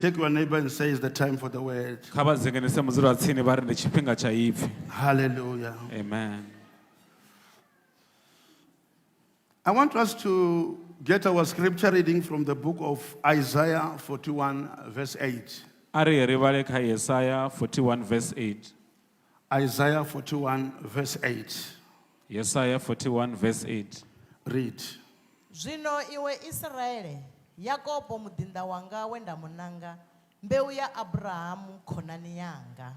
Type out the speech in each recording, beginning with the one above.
Take your neighbor and say it's the time for the word. Hallelujah. Amen. I want us to get our scripture reading from the book of Isaiah 41 verse 8. Isaiah 41 verse 8. Isaiah 41 verse 8. Isaiah 41 verse 8. Read. Zvino iwe Israele, Yakobo mudinda wanga wenda munanga, mbeu ya Abrahamu khonani yanga.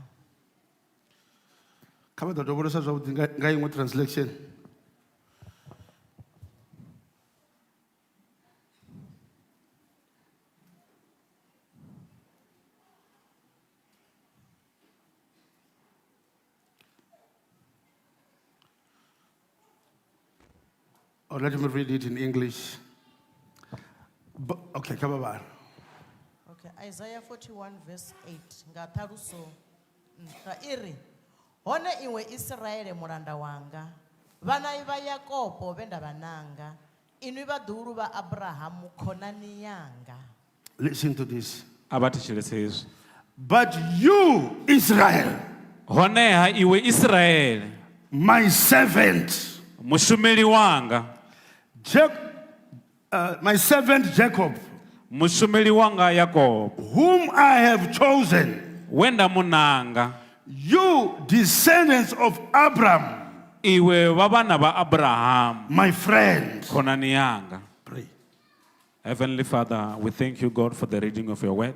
Kama tatobolesa zwavhuḓi nga iṅwe translation. Or let me read it in English. Okay, come on. Okay, Isaiah 41 verse 8. Ngataruso. Iri. Hone iwe Israele muranda wanga. Vana iva Yakobo venda bananga. Inu vaduru va Abrahamu khonani yanga. Listen to this. But you, Israel, honeha iwe Israel, my servant, mushumeli wanga, my servant Jacob, mushumeli wanga Yakob, whom I have chosen, wenda munanga, you descendants of Abraham, iwe vabana ba Abraham, my friend. khonani yanga. Pray. Heavenly Father, we thank you, God, for the reading of your word.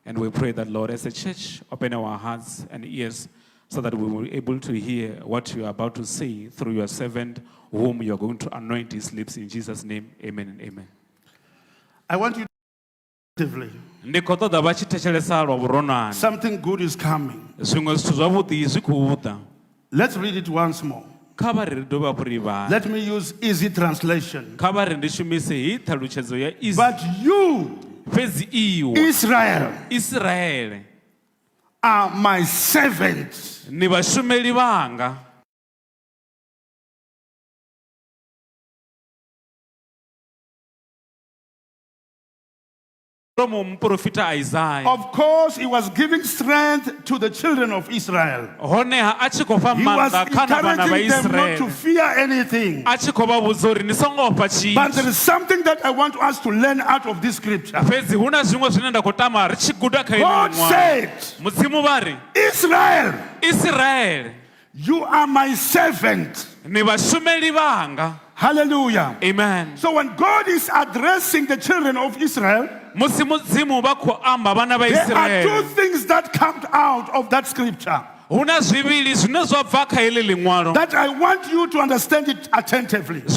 And we pray that, Lord, as a church, open our hearts and ears so that we will be able to hear what you are about to say through your servant, whom you are going to anoint his lips. In Jesus' name, amen and amen. I want you to something good is coming. Let's read it once more. Let me use easy translation. But you, Israel, are my servants. Of course, he was giving strength to the children of Israel. He was encouraging them not to fear anything. But there is something that I want us to learn out of this scripture. God said, Israel, you are my servant. Hallelujah. Amen. So when God is addressing the children of Israel, there are two things that come out of that scripture that I want you to understand it attentively. God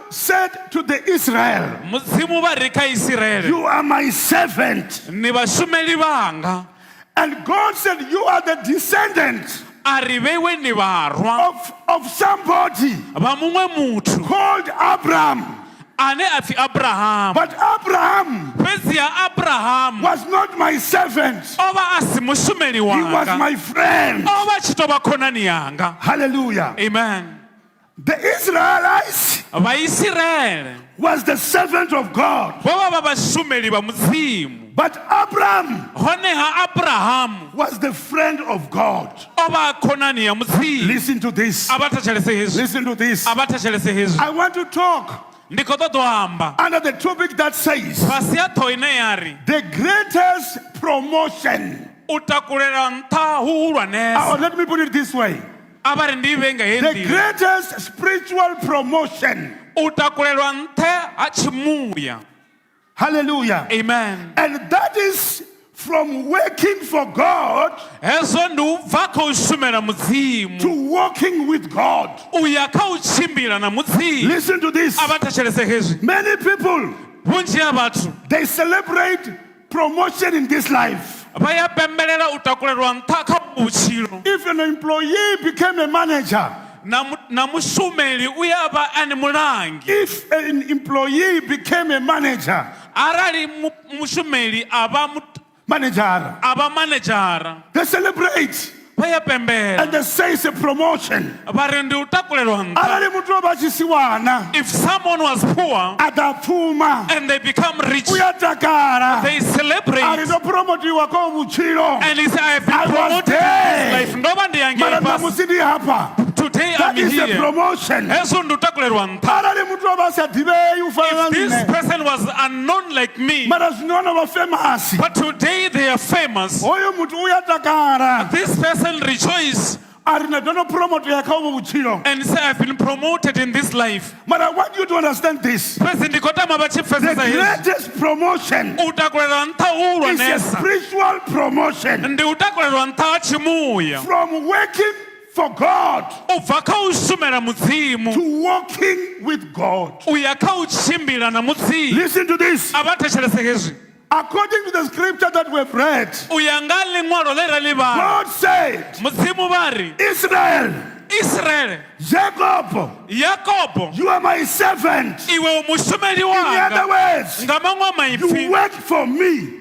said to the Israel, you are my servant. And God said, you are the descendant of somebody called Abraham. But Abraham was not my servant. He was my friend. Hallelujah. Amen. The Israelites was the servant of God. But Abraham was the friend of God. Listen to this. Listen to this. I want to talk under the topic that says the greatest promotion. Let me put it this way. The greatest spiritual promotion. Hallelujah. Amen. And that is from working for God to walking with God. Listen to this. Many people, they celebrate promotion in this life. If an employee became a manager, if an employee became a manager, they celebrate. And they say it's a promotion. If someone was poor and they become rich, they celebrate. And he said, I have been promoted in this life. Today I'm is here. a promotion. If this person was unknown like me, but today they are famous, this person rejoices and say, I've been promoted in this life. But I want you to understand this. The greatest promotion is a spiritual promotion. From working for God to walking with God. Listen to this. According to the scripture that we've read, God said, Israel, Jacob, you are my servant. In other words, you work for me.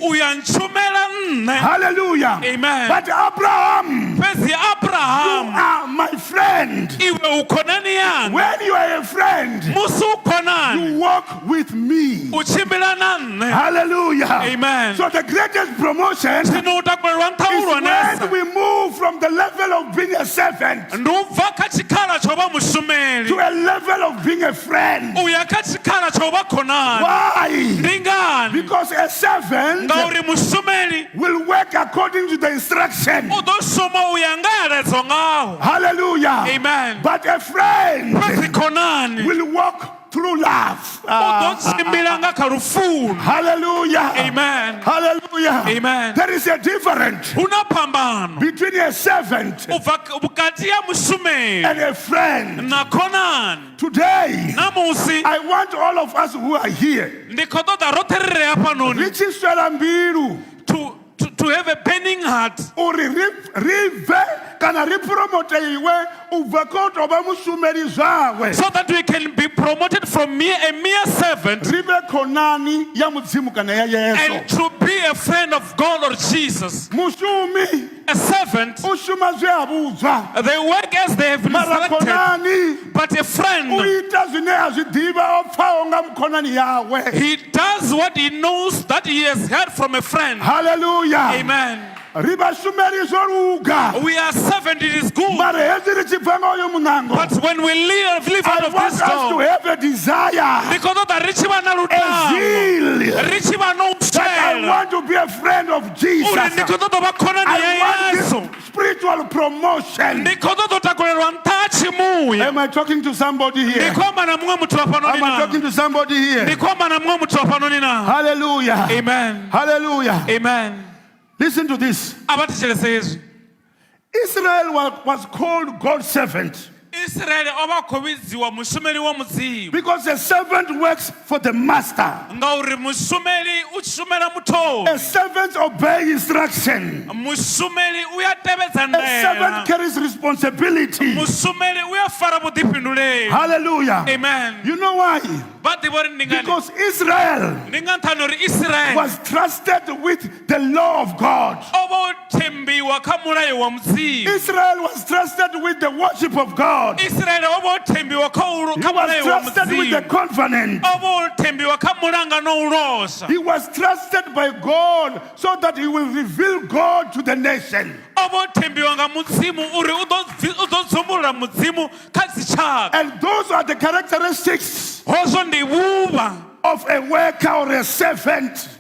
Hallelujah. Amen. But Abraham, you are my friend. When you are a friend, you walk with me. Hallelujah. Amen. So the greatest promotion is when we move from the level of being a servant to a level of being a friend. Why? Because a servant will work according to the instruction. Hallelujah. Amen. But a friend will walk through love. Hallelujah. Amen. Hallelujah. Amen. There is a difference between a servant and a friend. Today, I want all of us who are here to have a burning heart. So that we can be promoted from a mere servant and to be a friend of God or Jesus. A servant, they work as they have been instructed, but a friend, he does what he knows that he has heard from a friend. Hallelujah. Amen. We are servant, it is good. But when we leave out of this door, to have a desire, a zeal, that I want to be a friend of Jesus. I want this spiritual promotion. Am I talking to somebody here? Am I talking to somebody here? Hallelujah. Amen. Hallelujah. Amen. Listen to this. Israel was called God's servant because a servant works for the master. A servant obeys instruction. A servant carries responsibility. Hallelujah. Amen. You know why? Because Israel was trusted with the law of God. Israel was trusted with the worship of God. He was trusted with the covenant. He was trusted by God so that he will reveal God to the nation. And those are the characteristics of a worker or a servant.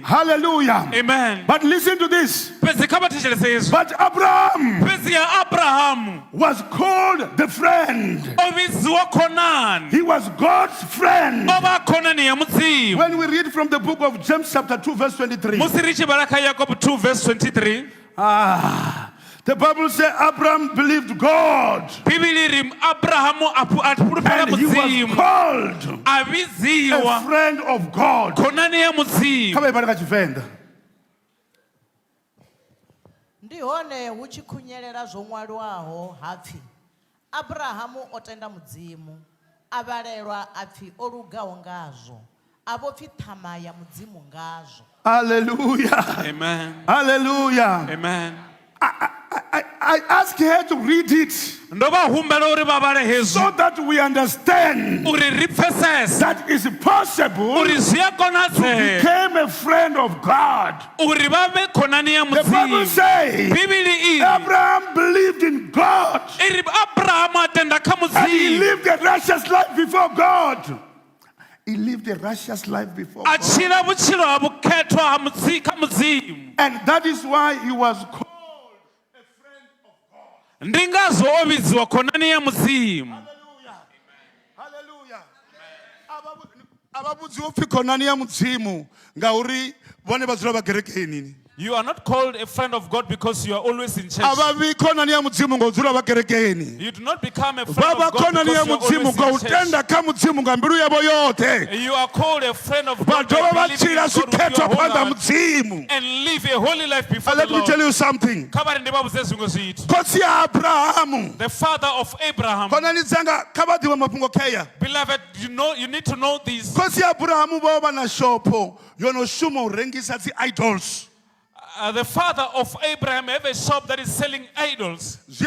Hallelujah. Amen. But listen to this. But Abraham was called the friend. He was God's friend. When we read from the book of James chapter 2 verse 23. The Bible says Abraham believed God. And he was called a friend of God. Ndihone huchikunyerera zomwalwaho hapfi Abrahamu otenda mudzimu abalelwa apfi olugawo ngazo abopfi thamaya mudzimu ngazo. Hallelujah. Amen. Hallelujah. Amen. I asked her to read it so that we understand that it's possible to become a friend of God. The Bible says Abraham believed in God and he lived a righteous life before God. He lived a righteous life before God. And that is why he was called a friend of God. Hallelujah. Hallelujah. You are not called a friend of God because you are always in church. You do not become a friend of God because you are always in church. You are called a friend of God by believing in God with your whole heart and live a holy life before the Lord. Let me tell you something. The father of Abraham. Beloved, you need to know this. The father of Abraham have a shop that is selling idols. It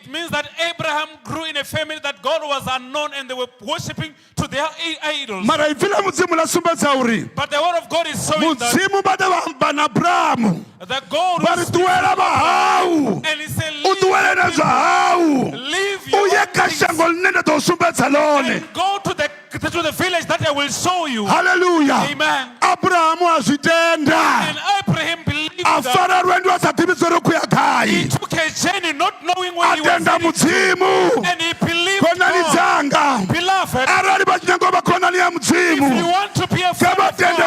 means that Abraham grew in a family that God was unknown and they were worshipping to their idols. But the word of God is showing that God and he said, leave your and go to the village that I will show you. Hallelujah. Amen. Abraham was and Abraham believed that he took a journey not knowing where he was heading to. And he believed God. Beloved, if you want to be a friend of God,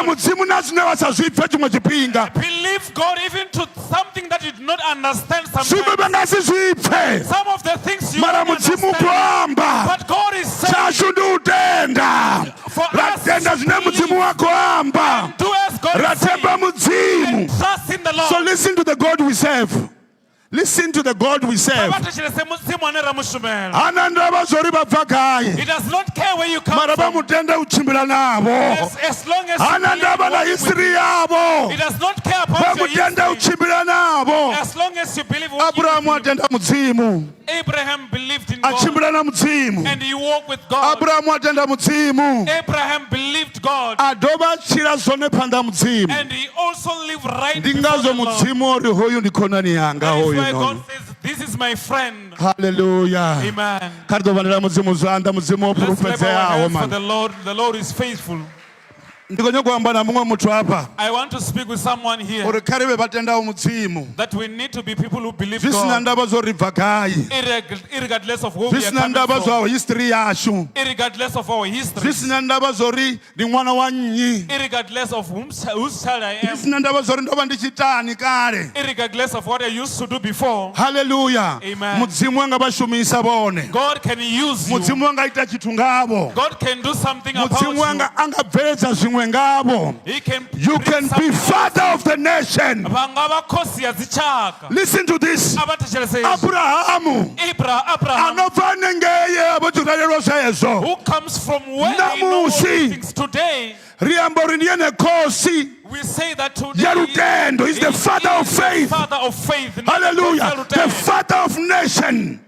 believe God even to something that you do not understand sometimes. Some of the things you don't understand, but God is saying for us to believe and do as God is saying and trust in the Lord. So listen to the God we serve. Listen to the God we serve. He does not care where you come from. As long as you believe, he does not care about your history. As long as you believe what Abraham believed in God and he walked with God. Abraham believed God and he also lived right before the Lord. God says, this is my friend. Hallelujah. Amen. Let's clap our hands for the Lord. The Lord is faithful. I want to speak with someone here that we need to be people who believe God, irregardless of who we are coming from, irregardless of our history, irregardless of whose child I am, irregardless of what I used to do before. Hallelujah. Amen. God can use you. God can do something about you. You can be father of the nation. Listen to this. Abraham, who comes from where he knows things today. We say that today is the father of faith. Hallelujah. The father of nation.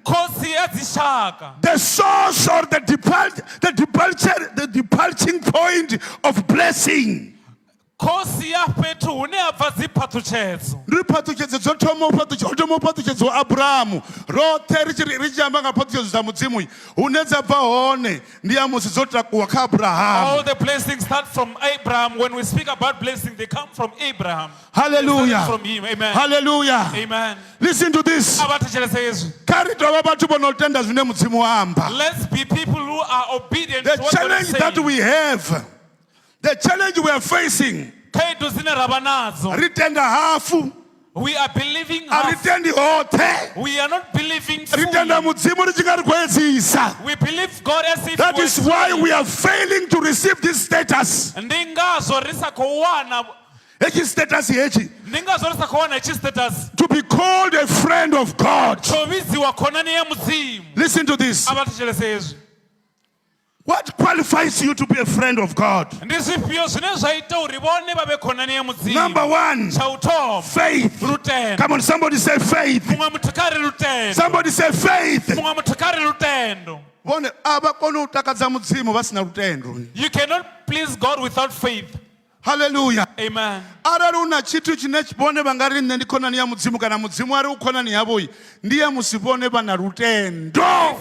The source or the departing point of blessing. All the blessings start from Abraham. When we speak about blessing, they come from Abraham. Hallelujah. From him. Amen. Hallelujah. Amen. Listen to this. Let's be people who are obedient to what the challenge that we have. The challenge we are facing. We are believing half. We are not believing fully. We believe God as if that is why we are failing to receive this status. To be called a friend of God. Listen to this. What qualifies you to be a friend of God? Number one, faith. Come on, somebody say faith. Somebody say faith. You cannot please God without faith. Hallelujah. Amen. If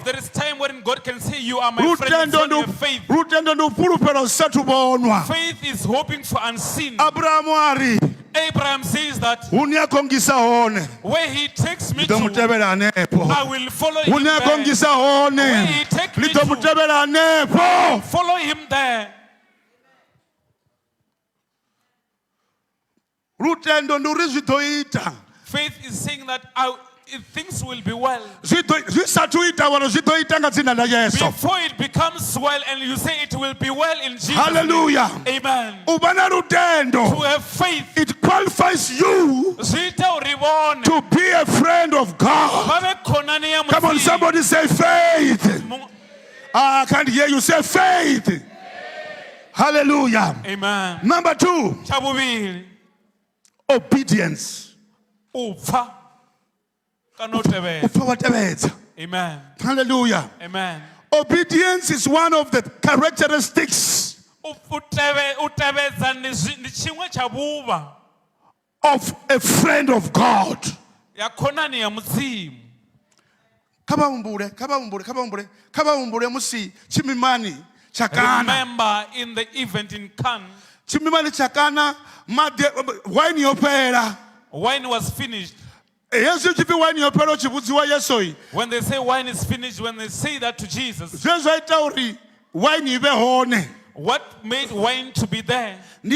there is time when God can say you are my friend, it's your faith. Faith is hoping for unseen. Abraham says that where he takes me to, I will follow him there. Where he takes me to, follow him there. Faith is saying that things will be well. Before it becomes well and you say it will be well in Jesus' Hallelujah. name. Amen. To have faith, it qualifies you to be a friend of God. Come on, somebody say faith. I can't hear you say faith. Hallelujah. Amen. Number two, obedience. Amen. Hallelujah. Amen. Obedience is one of the characteristics of a friend of God. Remember in the event in Cannes, wine was finished. When they say wine is finished, when they say that to Jesus, what made wine to be there? It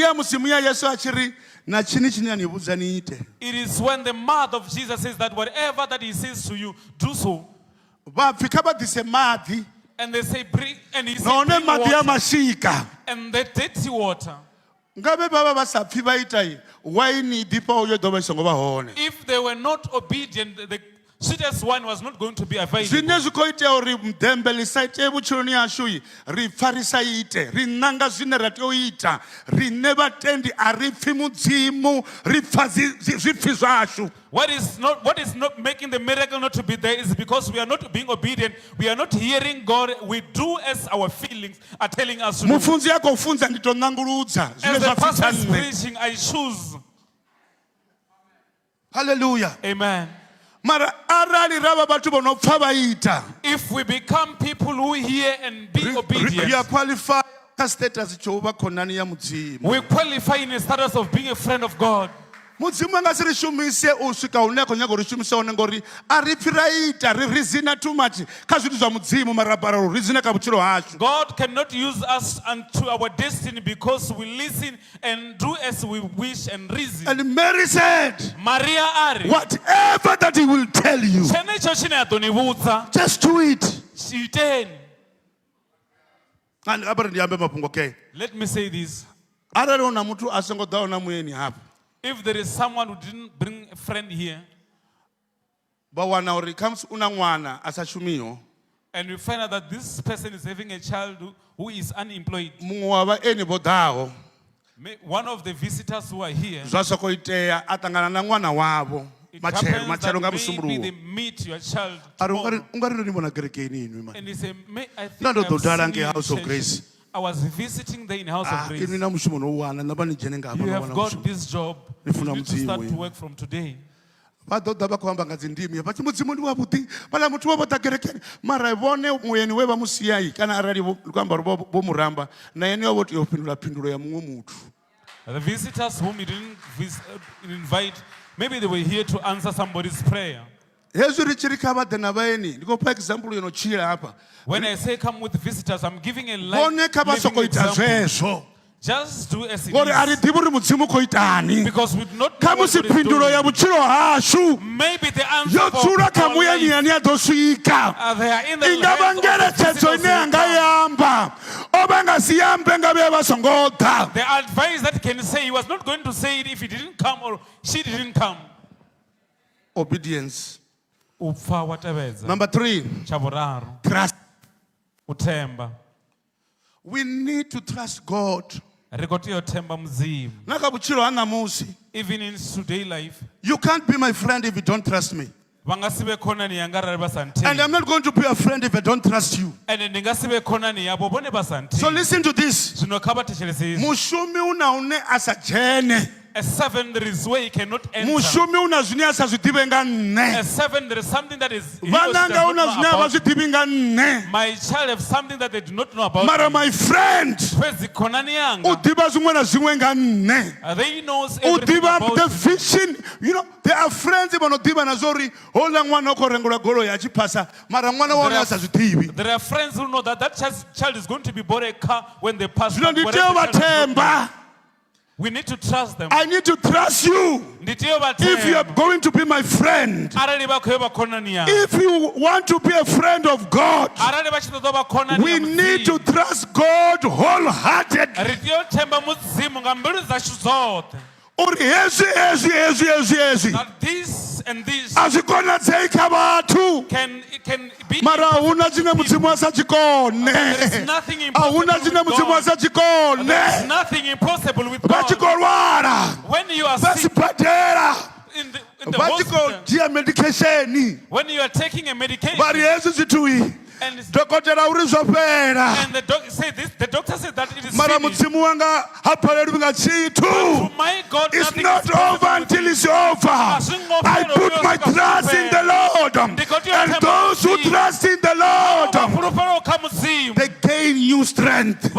is when the mouth of Jesus says that whatever that he says to you, do so. And they say bring, and he said bring water. And the dirty water. If they were not obedient, the sweetest wine was not going to be available. What is not making the miracle not to be there is because we are not being obedient. We are not hearing God. We do as our feelings are telling us to do. As the pastor is preaching, I choose. Hallelujah. Amen. If we become people who hear and be obedient, we qualify in the status of being a friend of God. God cannot use us unto our destiny because we listen and do as we wish and reason. And Mary said, Maria Ari, whatever that he will tell you, just do it. Let me say this. If there is someone who didn't bring a friend here, and we find out that this person is having a child who is unemployed, one of the visitors who are here, it happens that maybe they meet your child tomorrow, and they say, I think I've seen you in church. I was visiting there in House of Grace. You have got this job. You need to start to work from today. The visitors whom you didn't invite, maybe they were here to answer somebody's prayer. When I say come with visitors, I'm giving a living example. Just do as it is. Because we do not know what God is doing. Maybe the answer for our life, they are in the the advice that can say he was not going to say it if he didn't come or she didn't come. Obedience. Number 3, trust. We need to trust God. Even in today life, You can't be my friend if you don't trust me. And I'm not going to be a friend if I don't trust you. So listen to this. Mushumi unaune asajene. A servant, there is way he cannot enter. Mushumi unazvinya asazvidivenga nne. A servant, there is something that is he does not know about. My child have something that they do not know about. Mara my friend. Udiba zimwe na zimwe nga nne. They knows everything Udiba about the vision. You know, there are friends who diba na zori. Hola mwana okorengula golo ya chipasa. Mara mwana wone asazvidivi. There are friends who know that child is going to be bought a car when they pass. We need to trust them. I need to trust you. If you are going to be my friend, if you want to be a friend of God, we need to trust God wholeheartedly. That this and this can be There is nothing impossible with God. When you are sick, in the hospital, when you are taking a medication, and the doctor said that it is finished. But my God, it's not over until it's over. I put my trust in the Lord. And those who trust in the Lord, they gain new strength.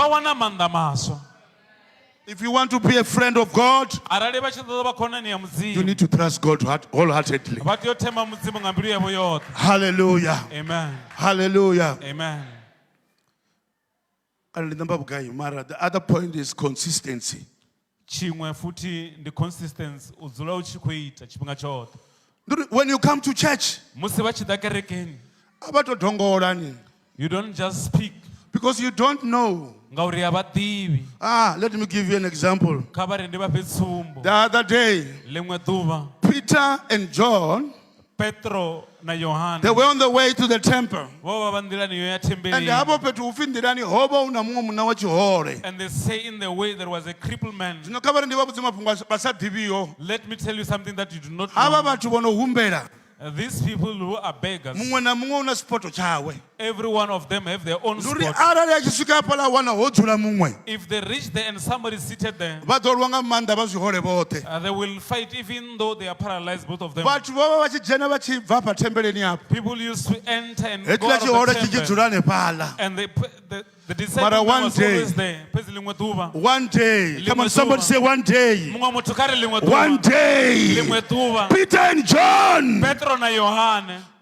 If you want to be a friend of God, you need to trust God wholeheartedly. Hallelujah. Amen. Hallelujah. Amen. The other point is consistency. When you come to church, you don't just speak because you don't know. Let me give you an example. The other day, Peter and John, they were on the way to the temple. And they say in the way there was a crippled man. Let me tell you something that you do not know. These people who are beggars, every one of them have their own spot. If they reach there and somebody is seated there, they will fight even though they are paralyzed, both of them. People used to enter and go out of the temple. And the disciple was always there. One day, come on, somebody say one day. One day, Peter and John.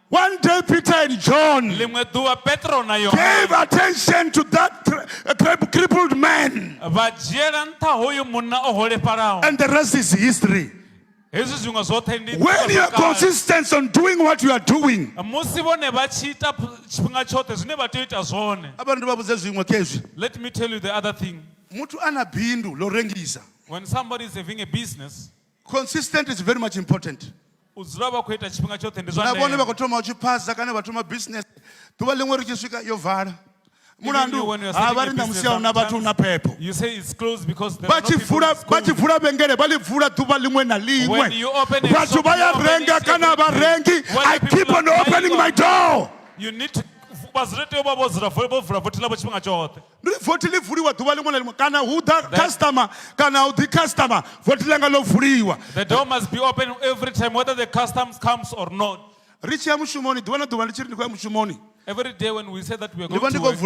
One day, Peter and John gave attention to that crippled man. And the rest is history. When you are consistent on doing what you are doing, let me tell you the other thing. When somebody is having a business, consistent is very much important. Business you say it's closed because there are no people. When you open a shop, I keep on opening my door. You need to The door must be open every time, whether the customs comes or not. Every day when we say that we are going to work,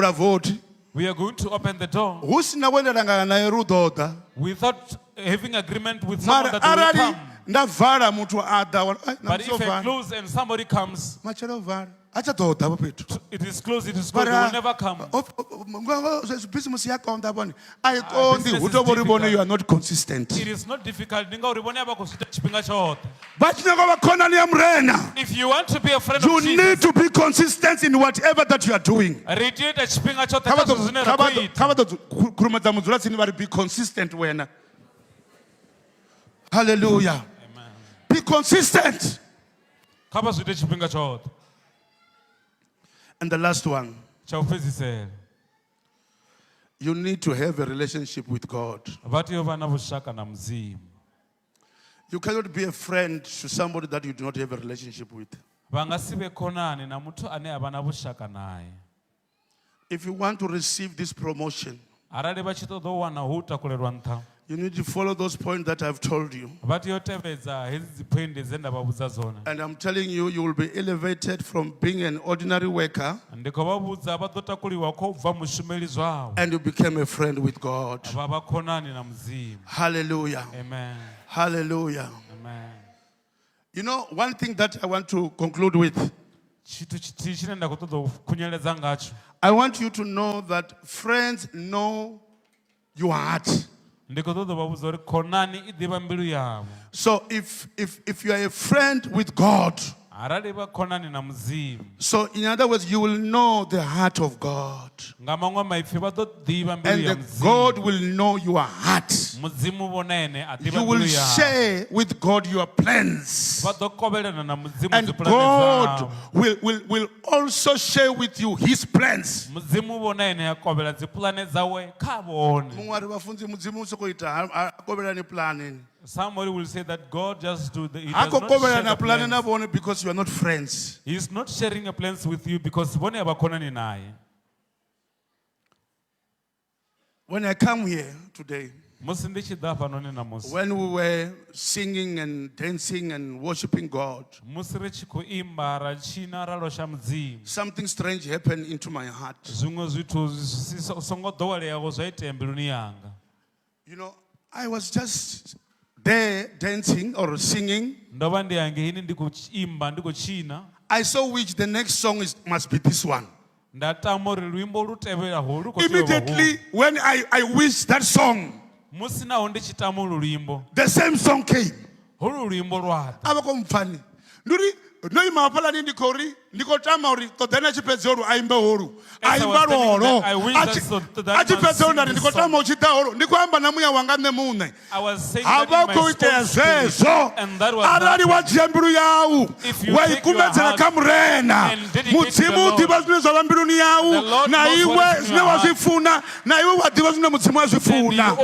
we are going to open the door without having agreement with someone that will come. But if I close and somebody comes, it is closed, it is closed, they will never come. You are not consistent. It is not difficult. If you want to be a friend of you Jesus, need to be consistent in whatever that you are doing. Be consistent when. Hallelujah. Amen. Be consistent. And the last one. You need to have a relationship with God. You cannot be a friend to somebody that you do not have a relationship with. If you want to receive this promotion, you need to follow those points that I've told you. And I'm telling you, you will be elevated from being an ordinary worker and you become a friend with God. Hallelujah. Amen. Hallelujah. Amen. You know, one thing that I want to conclude with, I want you to know that friends know your heart. So if you are a friend with God, so in other words, you will know the heart of God. And God will know your heart. You will share with God your plans. And God will also share with you His plans. Somebody will say that God just do the. He does not share the plans. Because you are not friends. He is not sharing a plans with you because when I come here today, when we were singing and dancing and worshiping God, something strange happened into my heart. You know, I was just there dancing or singing. I saw which the next song must be this one. Immediately when I wished that song, the same song came. No imapala ni ndikori ndikotama uri todana chipedzoro aimba horu aimba roro achipedzoro ndari ndikotama uchita horu ndikoamba namuya wanga nemune avakuite zvezvo arari wajembiru yau waikumedzera kamurena mudzimu udhiva zvine zvava mbiruni yau naiwe zvine wazvifuna naiwe wadhiva zvine mudzimu wazvifuna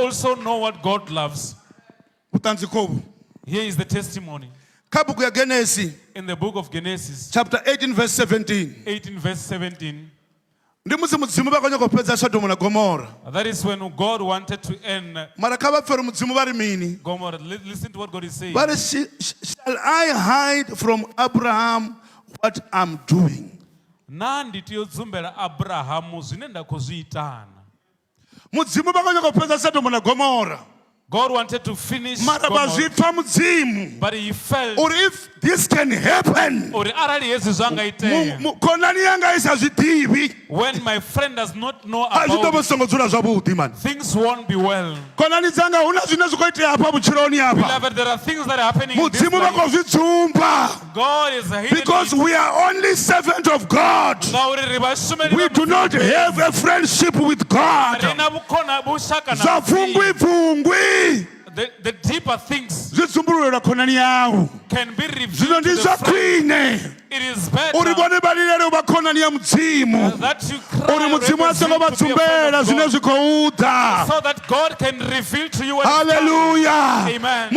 utanzikovu. Here is the testimony. In the book of Genesis, chapter 18 verse 17. 18 verse 17. That is when God wanted to end Gomorrah. Listen to what God is saying. But shall I hide from Abraham what I'm doing? God wanted to finish Gomorrah, but he felt, or if this can happen, when my friend does not know about it, things won't be well. Beloved, there are things that are happening in this life. God is because we are only servants of God. We do not have a friendship with God. The deeper things can be revealed to the friend. It is better that you cry so that God can reveal to you what hallelujah. Amen.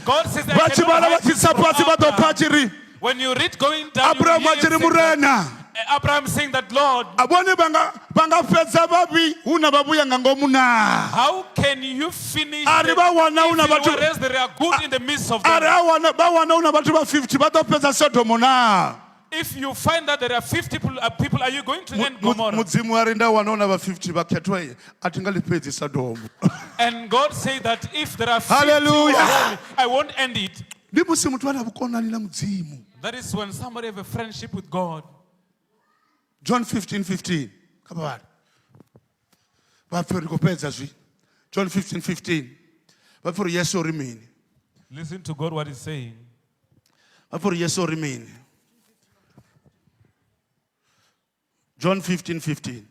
God says that when you read going down, Abraham saying that, Lord, how can you finish whereas there are good in the midst of them? If you find that there are 50 people, are you going to end Gomorrah? And God said that if there are 50, I won't end it. That is when somebody have a friendship with God. John 15:15. Come on. John 15:15. Listen to God what He's saying. John 15:15.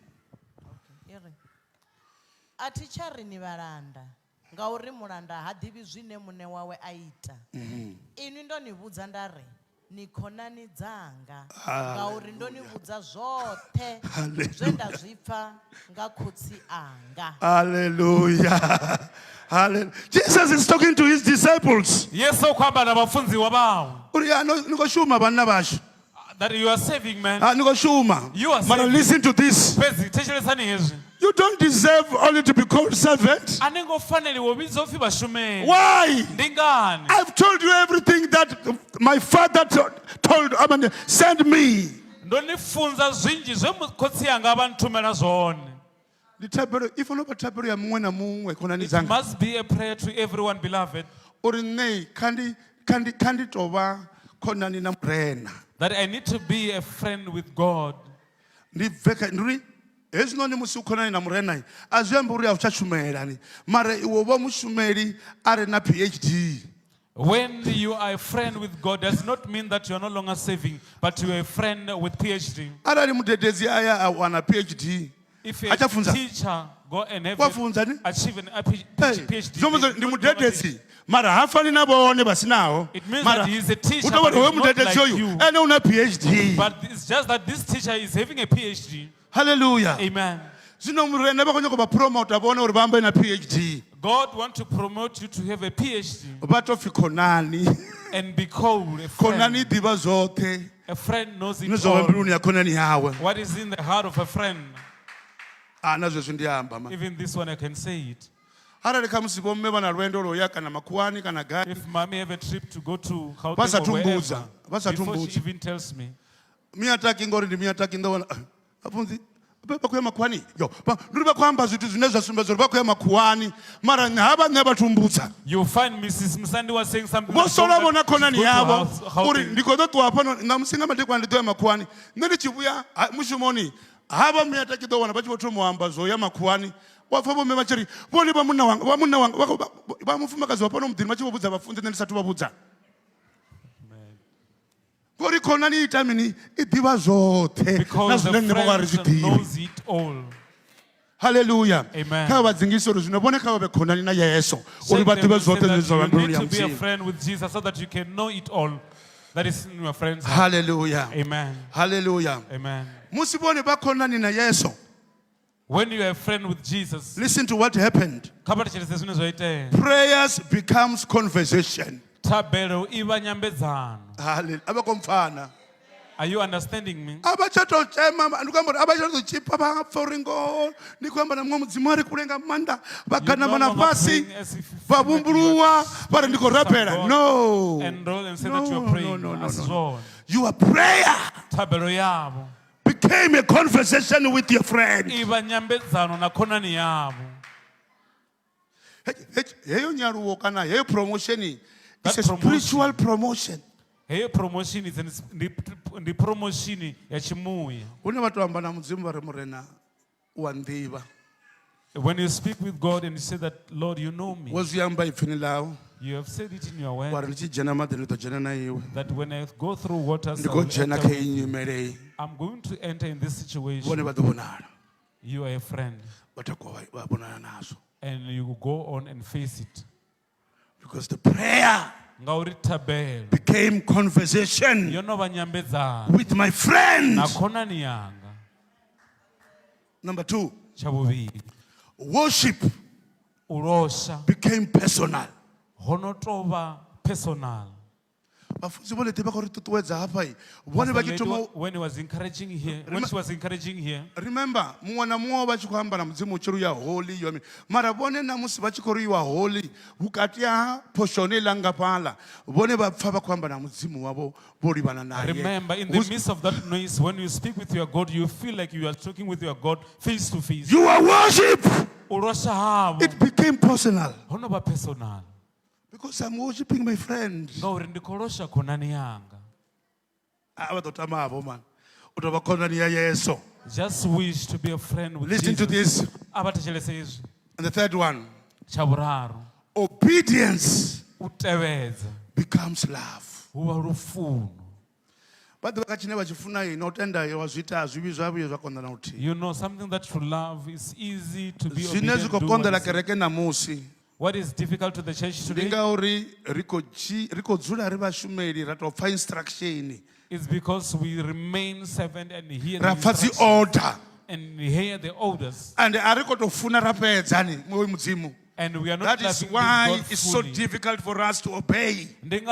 Aticharini varanda ngauri mulanda hadivi zvine mune wawe aita. Inu ndonibvudza ndari ni khonani dzanga ngauri ndo ni vhudza zwoṱhe zwe nda zwipfa nga khotsi anga. Hallelujah. Hallelujah. Jesus is talking to his disciples. Yesu kwamba na vafunziwa vao. Uri niko shuma bana basho. That you are saving, man. Niko shuma. You are saving. But listen to this. You don't deserve only to be called servant. Why? I've told you everything that my father sent me. It must be a prayer to everyone, beloved. That I need to be a friend with God. When you are a friend with God, does not mean that you are no longer saving, but you are a friend with PhD. If you're a teacher, go and have achieve an PhD. It means that he is a teacher, but he's not like you. But it's just that this teacher is having a PhD. Hallelujah. Amen. God wants to promote you to have a PhD and be called a friend. A friend knows it all. What is in the heart of a friend? Even this one I can say it. If mommy have a trip to go to Gauteng or wherever, before she even tells me, you find Mrs. Msandi was saying something like because the friend knows it all. Hallelujah. Amen. You need to be a friend with Jesus so that you can know it all. That is in your friends. Hallelujah. Amen. Hallelujah. Amen. When you are a friend with Jesus, listen to what happened. Prayers becomes conversation. Hallelujah. Are you understanding me? Even your prayer became a conversation with your friend. It's a spiritual promotion. Hey, promotion is the promotion ya chimuya. When you speak with God and you say that, Lord, you know me. You have said it in your word that when I go through waters, I'm going to enter in this situation. You are a friend. And you go on and face it. Because the prayer became conversation with my friend. Number 2, worship became personal. When he was encouraging here, when she was encouraging here, remember, holy. Marabone na musi bachikoro you are holy. Bukatia poshone langa pala. Bone ba faba kwamba na muzimu wabo bori bana na. Remember, in the midst of that noise, when you speak with your God, you feel like you are talking with your God face to face. You are worship. It became personal. Because I'm worshiping my friend. Just wish to be a friend with Listen Jesus. to this. And the third one. Obedience becomes love. You know, something that you love is easy to be obedient to. What is difficult to the church today is because we remain servant and hear the instructions order. and hear the orders. And we are not that is loving why God it's so fully. difficult for us to obey. But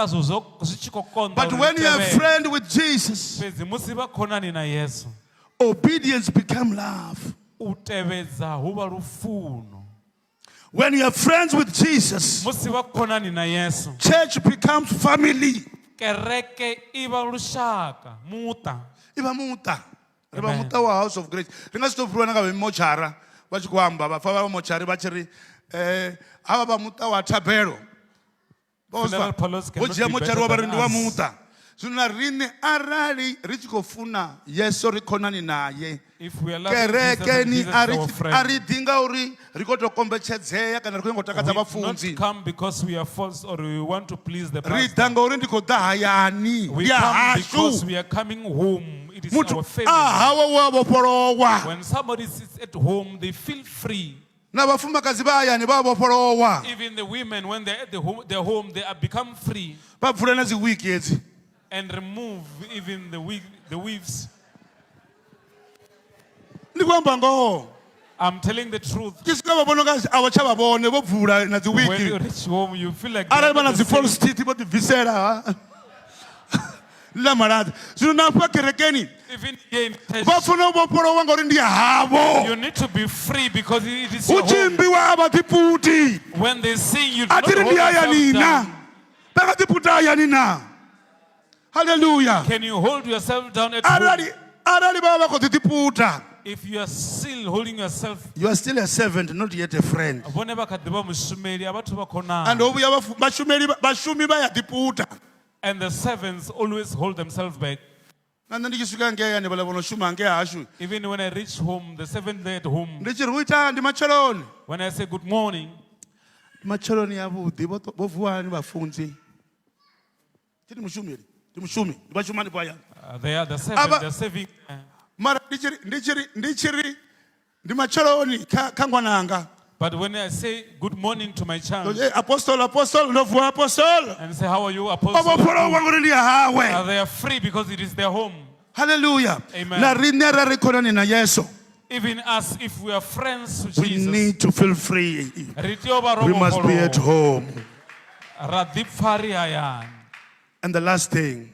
But when you are a friend with Jesus, obedience becomes love. When you are friends with Jesus, church becomes family. Iba muta wa house of grace. Ringa stop ruana ka mochara ba chikwamba ba fa ba mochari ba chiri aba ba muta wa tabelo. Bozwa. Bojia mochari wa barendi wa muta. Suna rine arali richikofuna Yesu rikonani naye. If we allow Jesus and Jesus our friend, ari dinga uri rikoto kombechedzeya kana rikuengo takadza we bafunzi. not come because we are forced or we want to please the pastor. Ridanga uri ndiko dahayani. We come because we are coming home. It is our family. Hawa boporowa. When somebody sits at home, they feel free. Nabafumakazi bayani baboporowa. Even the women, when they're at their home, they are become free Bavula nazi wiki ezi. and remove even the weaves. I'm telling the truth. When you reach home, you feel like false teeth, but the viscera. Even here in church, you need to be free because it is your home. When they sing, you do not hold yourself down. Hallelujah. Can you hold yourself down at home? If you are still holding yourself, you are still a servant, not yet a friend. And the servants always hold themselves back. Even when I reach home, the servant there at home, when I say good morning, they are the servant, they're serving. But when I say good morning to my child, apostle, and say, how are you, apostle? They are free because it is their home. Hallelujah. Amen. Even us, if we are friends with we Jesus, need to feel free. We must be at home. And the last thing,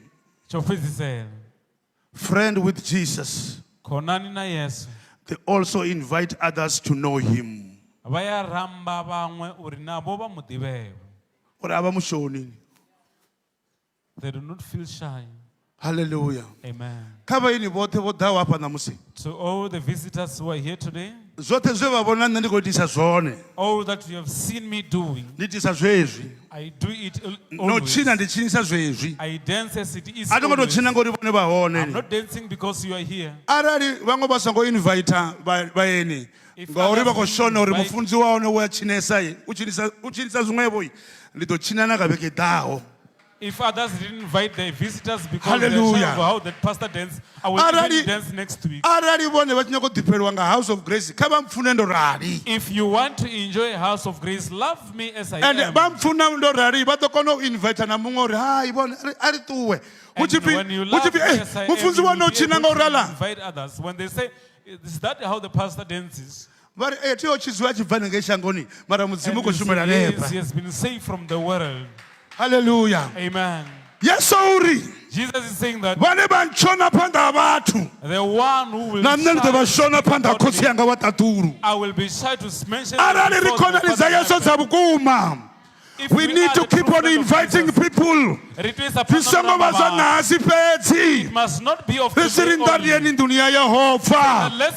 friend with Jesus, they also invite others to know him. They do not feel shy. Hallelujah. Amen. To all the visitors who are here today, all that you have seen me doing, I do it always. I dance as it is always. I'm not dancing because you are here. If others didn't invite the visitors because they're sure of how that pastor dance, I will even dance next week. If you want to enjoy a house of grace, love me as I am. And when you love me as I am, you will be able to invite others. When they say, is that how the pastor dances? And you say, yes, he has been saved from the world. Hallelujah. Amen. Yes, sorry. Jesus is saying that the one who will I will be shy to mention we need to keep on inviting people. It must not be of let's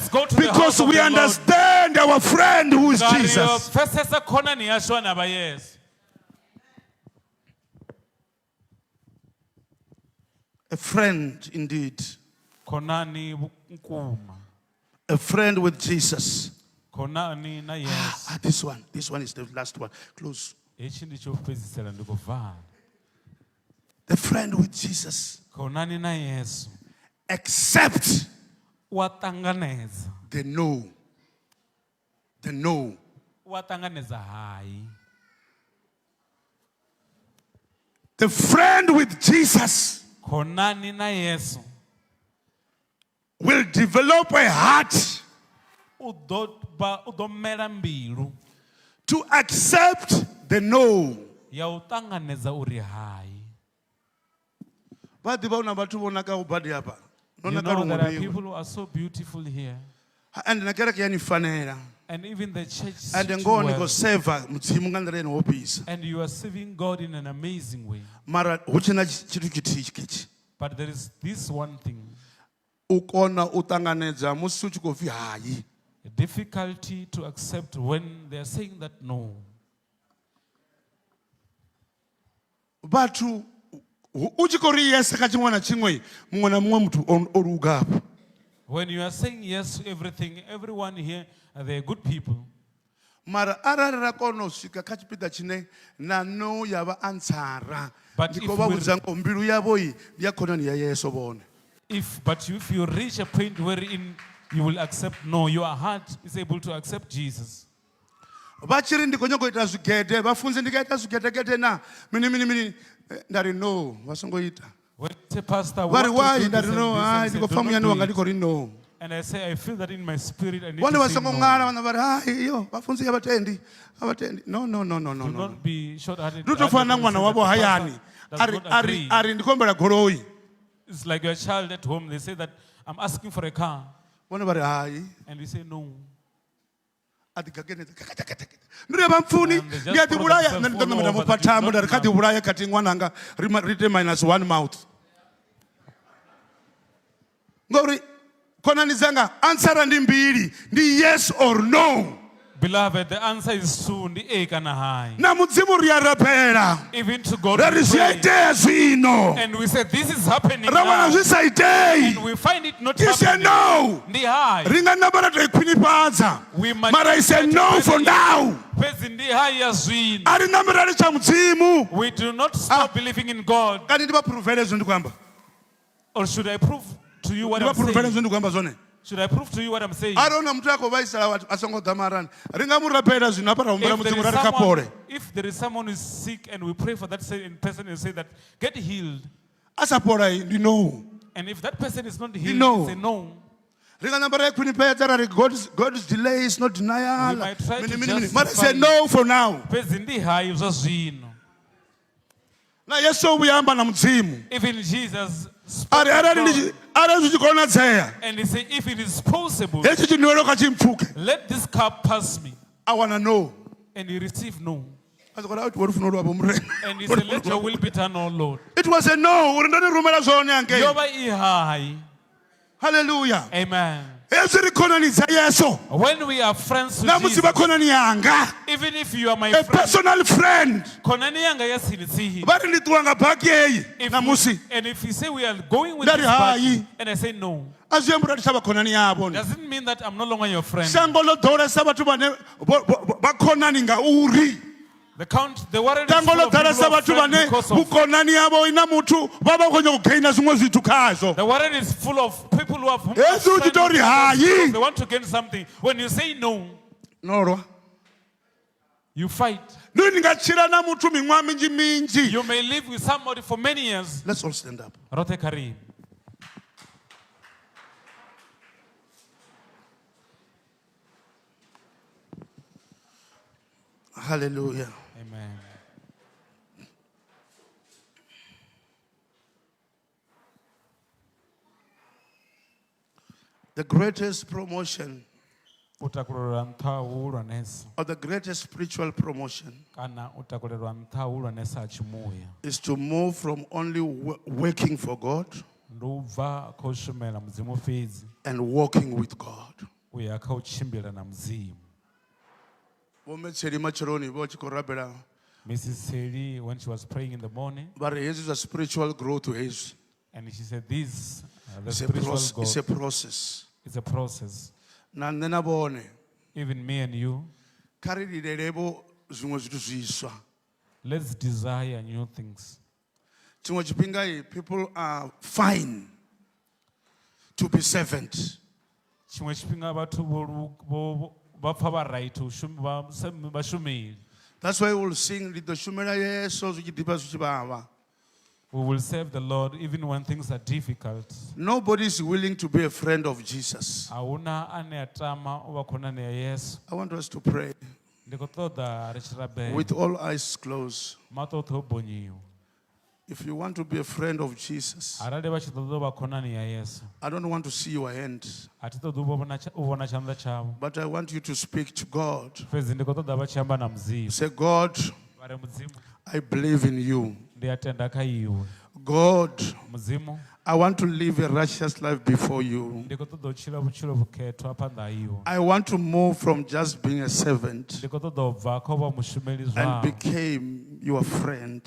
go to because we understand our friend who is Jesus. A friend indeed. A friend with Jesus. This one is the last one. Close. The friend with Jesus. Except the no. the friend with Jesus khonani na Yesu will develop a heart u ḓo mela mbilu to accept the no. ya u ṱanganedza uri hai. Ba ḓivha una vhathu vho nakaho badi hapa. No You naka know there are luṅwe. people who are so beautiful here, And na kereke yani fanela. and even the church And too ngoho ni well. khou serva mudzimu nga nḓila ine ho pisa. And you are serving God in an amazing way. Mara hu tshena tshithu tshithihi tshiketshi. But there is this one thing, U kona u ṱanganedza musi u tshi khou pfi hai. a difficulty to accept when they are saying that no. Vhathu u tshi khou ri yes kha tshiṅwe na tshiṅwe muṅwe na muṅwe muthu o luga hafha. When you are saying yes to everything, everyone here, they are good people. Mara arali ra kona u swika kha tshipiḓa tshine na no ya vha ansara. But Ndi if khou vha we- vhudza ngoho mbilu yavho ndi ya khonani ya Yesu vhone. But if you reach a point wherein you will accept no, your heart is able to accept Jesus. Vha tshiri ndi khou nyaga u ita zwigede vha funze ndi nga ita zwigedegede na mini ndari no vha songo ita. When you say, Pastor, Vha what ri to why do ndari this and no this, and hai you ndi say, khou "Do pfa not muyani do wanga it." ndi khou ri no. And I say, I feel that in my spirit I need Vhone to vha say songo no. ṅala vhana vha ri hai yo vhafunzi avatendi. No. Do not be short-hearted. Ndi tou fana na ṅwana wavho hayani. Ari ndi khou ombela goloi. It's like your child at home. They say that I'm asking for a car. Vhone vha ri hai. And we say no. A ḓi gagenedza. Ndi ri vha mpfuni And they just ndi a ḓi throw vhulaya themselves nṋe ndi ḓo all nda over mupha that you thambo do nda ri kha not ḓi vhulaya khathihi ṅwananga ri ite -1 mouth. Ngori khonani dzanga ansara ndi mbili ndi yes or no. Beloved, the answer is true. Ndi e kana hai. Na mudzimu ri a rapela. Even to God Ra we ri zwi a pray. itea zwino. And we say this is happening Ra vhona now. zwi sa itei. And we find it not He said happening. no. Ndi hai. Ri nga namba ra tou i khwinifhadza. We might Mara I said no for now. Fhedzi ndi hai ya zwino. A ri nambi ra litsha mudzimu. We do not stop believing in God. Kani ndi vha provele zwo ndi khou amba. Or should I prove to you what Ndi vha I'm provele saying? zwo ndi khou amba zwone. Should I prove to you what I'm saying? Arali una muthu a khou vhaisala vhathu a songo ḓa marani. Ri nga mu rapela zwino hafha ra humbela If there, mudzimu is ra ri kha someone, pole. if there is someone who is sick and we pray for that certain person and say that, get healed. A sa pola ndi no. And if that person is not healed, No. say no. Ri nga namba ra i khwinifhadza ra ri God's delay is not denial. We might try to Mara I justify said no for now. Fhedzi ndi hai zwa zwino. Na Yesu o vhuya amba na mudzimu. Even Jesus spoke Ari arali to God, ndi arali zwi tshi konadzea. and he said, if it is possible, Hetshi tshinwelo kha tshi let this cup pass me. I wanna know. And he received no. A zwi khou uri funa lwavho murena. And he said, let your will be done, O Lord. It was a no. Uri ndo ni rumela zwone angei. Yoba i hai. Hallelujah. Amen. Hezwi ri khonani dza Yesu. When we are friends with Na musi Jesus, vha khonani yanga. even if you are my A friend, personal friend. khonani yanga ya tsini. Vha ri ndi ṱuwa nga baki heyi na musi. And if you say we are going with Ndari this party, hai. and I say no, A zwi amba uri ndi tsha vha khonani yavho. doesn't mean that I'm no longer your friend. Shango ḽo ḓowelesa vhathu vhane vha khonani nga uri. The world is Shango full ḽo of people ḓalesa who are vhathu friends vhane because of. vhukonani yavho ina muthu vha vha khou nyanga u gaina zwiṅwe zwithu khazwo. The world is full of people who have Hezwi u tshi tou ri hai. they want to gain something. When you say no, Nolwa. you fight. Ndi nga tshila na muthu miṅwaha minzhi minzhi. You may live with somebody for many years. Let's all stand up. Rote Karim. Hallelujah. Amen. The greatest promotion Utakulelwa nṱha hulwanesa or the greatest spiritual promotion kana utakulelwa nṱha hulwanesa ha tshimuya is to move from only working for God ndi u bva kha u shumela mudzimu fhedzi and walking with God. u ya kha u tshimbila na mudzimu. Vho Metseli matsheloni vho tshi khou rabela Mrs. Seli, when she was praying in the morning, vha ri hezwi zwa spiritual growth hezwi. and she said, this, the It's a spiritual process. It's a growth, process. it's a process. Na nṋe na vhone Even me and you, kha ri lilelevho zwiṅwe zwithu zwiswa. let's desire new things. Tshiṅwe tshifhinga people are fine to be servant. Tshiṅwe tshifhinga vhathu vha pfa vha right u vhashumeli. That's why we'll sing ri ḓo shumela Yesu zwi tshi ḓivha zwi tshi vhavha. We will serve the Lord even when things are difficult. Nobody is willing to be a friend of Jesus. I want us to pray with all eyes closed. If you want to be a friend of Jesus, I don't want to see your hand, but I want you to speak to God. Say, God, I believe in you. God, I want to live a righteous life before you. I want to move from just being a servant and became your friend.